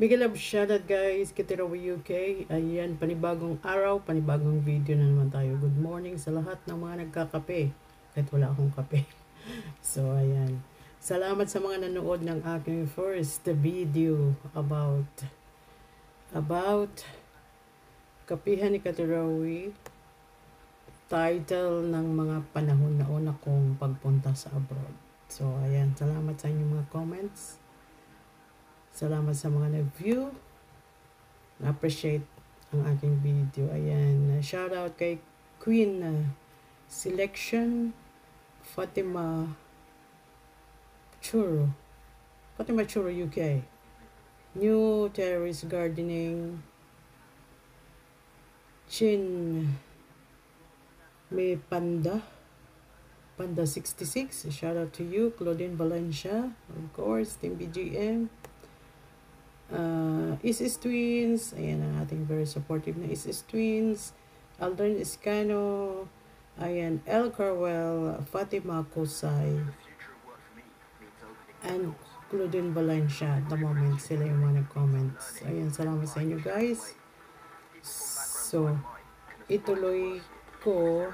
Big love shoutout guys, Kitirawi UK. Ayan, panibagong araw, panibagong video na naman tayo. Good morning sa lahat ng mga nagkakape. Kahit wala akong kape. So, ayan. Salamat sa mga nanood ng aking first video about kapihan ni Kitirawi. Title ng mga panahon na una kong pagpunta sa abroad. So, ayan. Salamat sa inyong mga comments. Salamat sa mga nag-view. Na-appreciate ang aking video. Ayan. Shout out kay Queen Selection Fatima Churro. Fatima Churro UK. New Terrace Gardening. Chin May Panda 66. Shout out to you. Claudine Valencia. Of course. Team BGM. Isis Twins, ayan ang ating very supportive na Isis Twins, Aldrin Escano, ayan, El Carwell, Fatima Kusay, and Claudine Valencia. At the moment, sila yung mga nag-comments. Ayan, salamat sa inyo guys. So, ituloy ko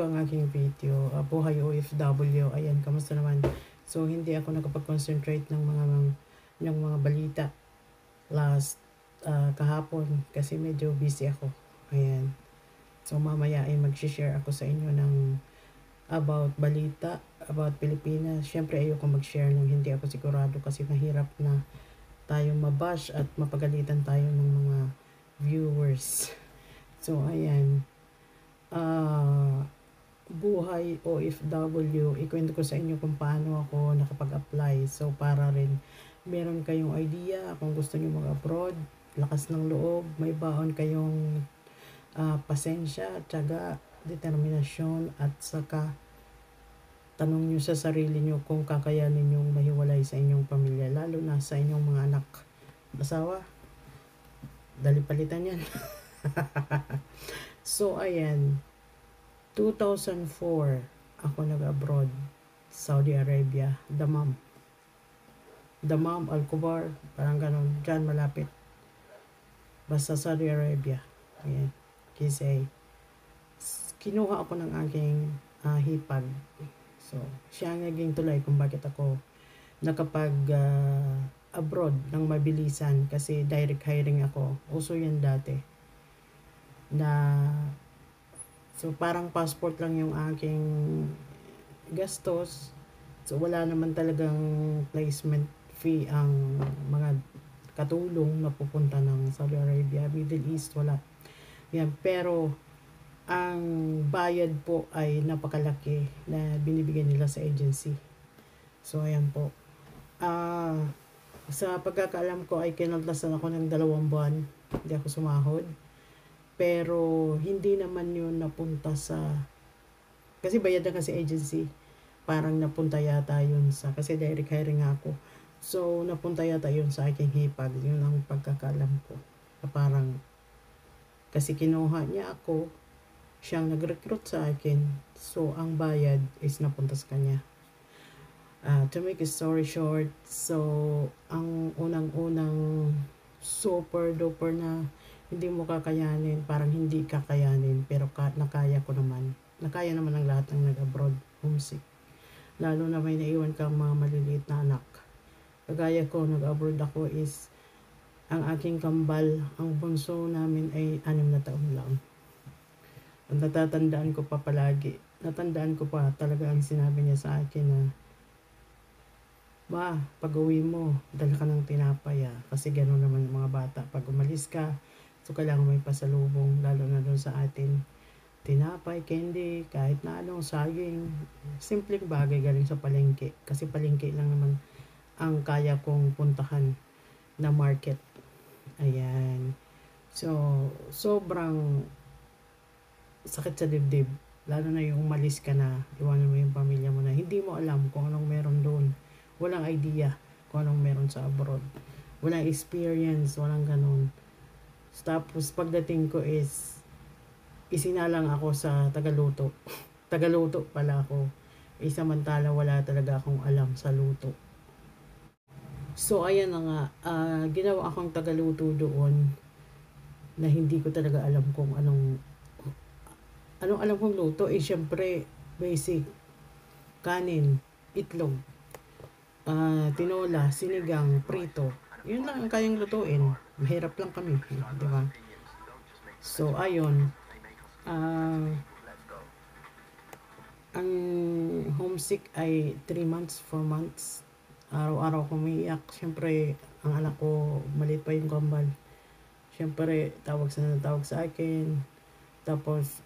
ang aking video. Buhay OFW. Ayan, kamusta naman? So, hindi ako nakapag-concentrate ng mga balita last kahapon kasi medyo busy ako. Ayan. So, mamaya ay mag-share ako sa inyo ng about balita, about Pilipinas. Siyempre, ayoko mag-share ng hindi ako sigurado kasi mahirap na tayong mabash at mapagalitan tayo ng mga viewers. So, ayan. Buhay OFW, ikwento ko sa inyo kung paano ako nakapag-apply. So, para rin meron kayong idea kung gusto niyo mag-abroad, lakas ng loob, may baon kayong pasensya, tiyaga, determinasyon, at saka tanong niyo sa sarili niyo kung kakayanin ninyong mahiwalay sa inyong pamilya, lalo na sa inyong mga anak. Asawa, dali palitan yan. So, ayan. 2004, ako nag-abroad, Saudi Arabia, Dammam, Al-Kubar, parang ganon, dyan malapit. Basta Saudi Arabia. Ayan, kasi kinuha ako ng aking hipag. So, siya ang naging tulay kung bakit ako nakapag-abroad ng mabilisan kasi direct hiring ako. Uso yan dati. So, parang passport lang yung aking gastos. So, wala naman talagang placement fee ang mga katulong na pupunta ng Saudi Arabia, Middle East, wala. Yan. Pero, ang bayad po ay napakalaki na binibigyan nila sa agency. So, ayan po. Sa pagkakaalam ko ay kinaltasan ako ng 2 buwan. Hindi ako sumahod. Pero, hindi naman yun napunta sa, kasi bayad na kasi agency, parang napunta yata yun sa, kasi direct hiring ako. So, napunta yata yun sa aking hipag. Yun ang pagkakalam ko. Parang, kasi kinuha niya ako, siyang nag-recruit sa akin. So, ang bayad is napunta sa kanya. To make a story short, so, ang unang-unang super duper na hindi mo kakayanin, parang hindi kakayanin, pero nakaya ko naman. Nakaya naman ang lahat ng nag-abroad, homesick. Lalo na may naiwan kang mga maliliit na anak. Kagaya ko, nag-abroad ako is, ang aking kambal, ang bunso namin ay 6 na taon lang. Ang natatandaan ko pa palagi, natandaan ko pa talaga ang sinabi niya sa akin na, "Ma, pag uwi mo, dala ka ng tinapay kasi gano'n naman mga bata. Pag umalis ka, so kailangan may pasalubong, lalo na doon sa atin. Tinapay, candy, kahit na anong saging. Simpleng bagay galing sa palengke. Kasi palengke lang naman ang kaya kong puntahan na market. Ayan. So, sobrang sakit sa dibdib. Lalo na yung umalis ka na, iwanan mo yung pamilya mo na hindi mo alam kung anong meron doon. Walang idea kung anong meron sa abroad. Walang experience, walang ganun. Tapos pagdating ko is isinalang ako sa tagaluto. Tagaluto pala ako. Samantala wala talaga akong alam sa luto. So, ayan na nga, ginawa akong tagaluto doon na hindi ko talaga alam kung anong alam kong luto. Syempre, basic, kanin, itlog, tinola, sinigang, prito. Yun lang ang kayang lutuin. Mahirap lang kami, di ba? So, ayun. Ang homesick ay 3 months, 4 months. Araw-araw ko umiiyak. Siyempre, ang anak ko, maliit pa yung kambal. Siyempre, tawag sa akin. Tapos,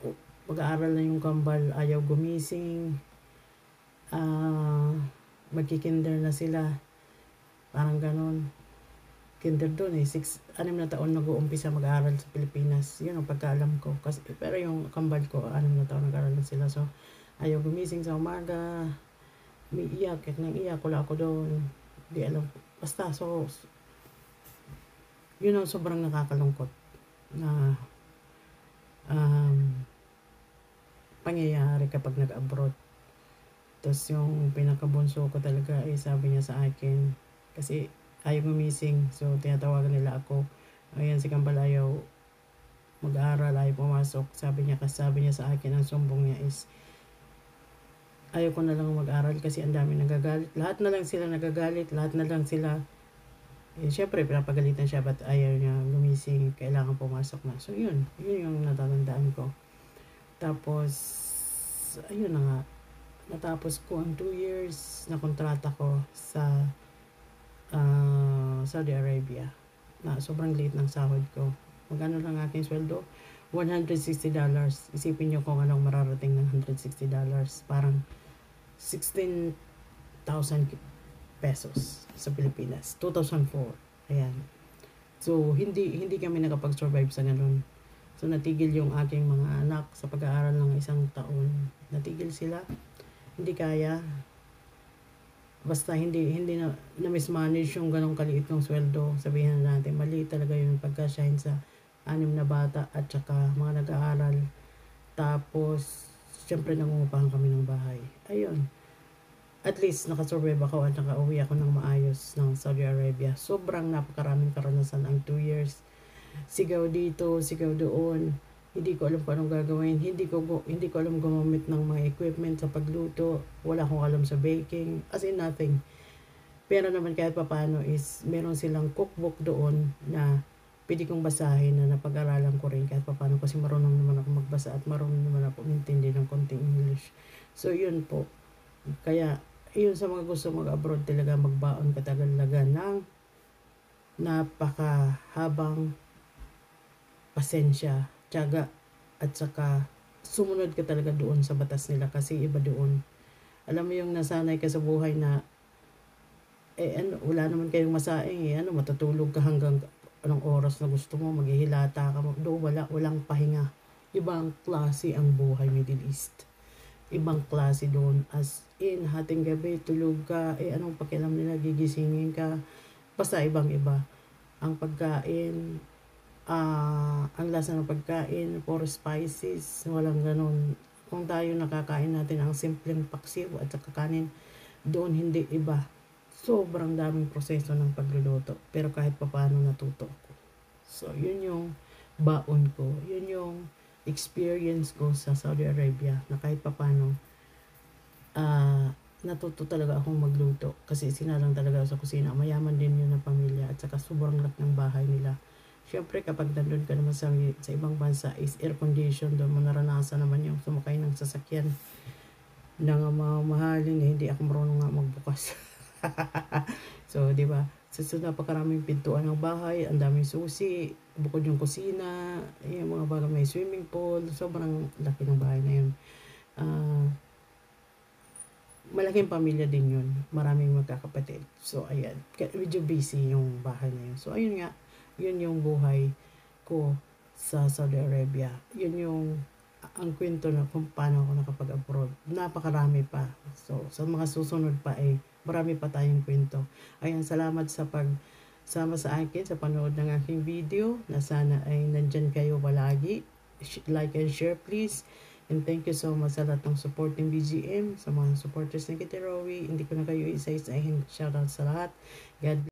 mag-aaral na yung kambal, ayaw gumising. Magkikinder na sila. Parang ganon. Kinder doon 6 na taon nag-uumpisa mag-aaral sa Pilipinas. Yun ang pagkaalam ko. Pero yung kambal ko, 6 na taon nag-aaral na sila. So, ayaw gumising sa umaga. Umiiyak, iyak, wala ako doon. Di alam. Basta, so, yun ang sobrang nakakalungkot na pangyayari kapag nag-abroad. Tapos yung pinakabunso ko talaga ay sabi niya sa akin, kasi ayaw gumising, so tinatawagan nila ako. Ayan, si Kambal ayaw mag-aaral, ayaw pumasok. Sabi niya sa akin, ang sumbong niya is, ayaw ko na lang mag-aral kasi ang dami nagagalit. Lahat na lang sila nagagalit, lahat na lang sila. Syempre, pinapagalitan siya, but ayaw niya gumising, kailangan pumasok na. So, yun yung natatandaan ko. Tapos, ayun na nga, natapos ko ang 2 years na kontrata ko sa Saudi Arabia. Na sobrang liit ng sahod ko. Magkano lang aking sweldo? $160. Isipin nyo kung anong mararating ng $160. Parang 16,000 pesos sa Pilipinas. 2004. Ayan. So, hindi kami nakapag-survive sa ganun. So, natigil yung aking mga anak sa pag-aaral ng 1 taon. Natigil sila. Hindi kaya. Basta hindi na mismanage yung ganong kaliit ng sweldo. Sabihin natin, mali talaga yung pagka-shine sa 6 na bata at saka mga nag-aaral. Tapos, syempre nangungupahan kami ng bahay. Ayun. At least nakasurvive ako at nakauwi ako ng maayos ng Saudi Arabia. Sobrang napakaraming karanasan ang 2 years. Sigaw dito, sigaw doon. Hindi ko alam kung anong gagawin. Hindi ko alam gumamit ng mga equipment sa pagluto. Wala akong alam sa baking. As in nothing. Pero naman kahit papaano is meron silang cookbook doon na pwede kong basahin na napag-aralan ko rin kahit papaano kasi marunong naman ako magbasa at marunong naman ako intindi ng konting English. So yun po. Kaya yun sa mga gusto mag-abroad talaga magbaon katagalaga ng napakahabang pasensya, tiyaga, at saka sumunod ka talaga doon sa batas nila kasi iba doon. Alam mo yung nasanay ka sa buhay na wala naman kayong masaing matutulog ka hanggang anong oras na gusto mo, maghihilata ka, doon walang pahinga. Ibang klase ang buhay Middle East. Ibang klase doon, as in hating gabi tulog ka, anong pakialam nila, gigisingin ka, basta ibang-iba ang pagkain. Ang lasa ng pagkain, puro spices, walang ganun. Kung tayo nakakain natin ang simpleng paksiw at saka kanin, doon hindi iba. Sobrang daming proseso ng pagluluto, pero kahit papaano natuto ko. So yun yung baon ko, yun yung experience ko sa Saudi Arabia, na kahit papaano natuto talaga akong magluto kasi sinalang talaga sa kusina. Mayaman din yun ng pamilya at saka sobrang laki ng bahay nila. Syempre kapag nandun ka naman sa ibang bansa is air condition, doon mo naranasan naman yung sumakay ng sasakyan na nga mamahalin, hindi ako marunong nga magbukas. So di ba, so napakaraming pintuan ng bahay, ang daming susi, bukod yung kusina, yung mga bagay, may swimming pool, sobrang laki ng bahay na yun. Malaking pamilya din yun, maraming magkakapatid. So ayan, medyo busy yung bahay na yun. So ayun nga, yun yung buhay ko sa Saudi Arabia. Yun yung ang kwento na kung paano ako nakapag-abroad. Napakarami pa. So sa mga susunod pa marami pa tayong kwento. Ayan, salamat sa pagsama sa akin sa panood ng aking video, na sana ay nandyan kayo palagi. Like and share please. And thank you so much sa lahat ng support ng BGM, sa mga supporters ng Kitty Rowie. Hindi ko na kayo isa-isahin. Shoutout sa lahat. God bless.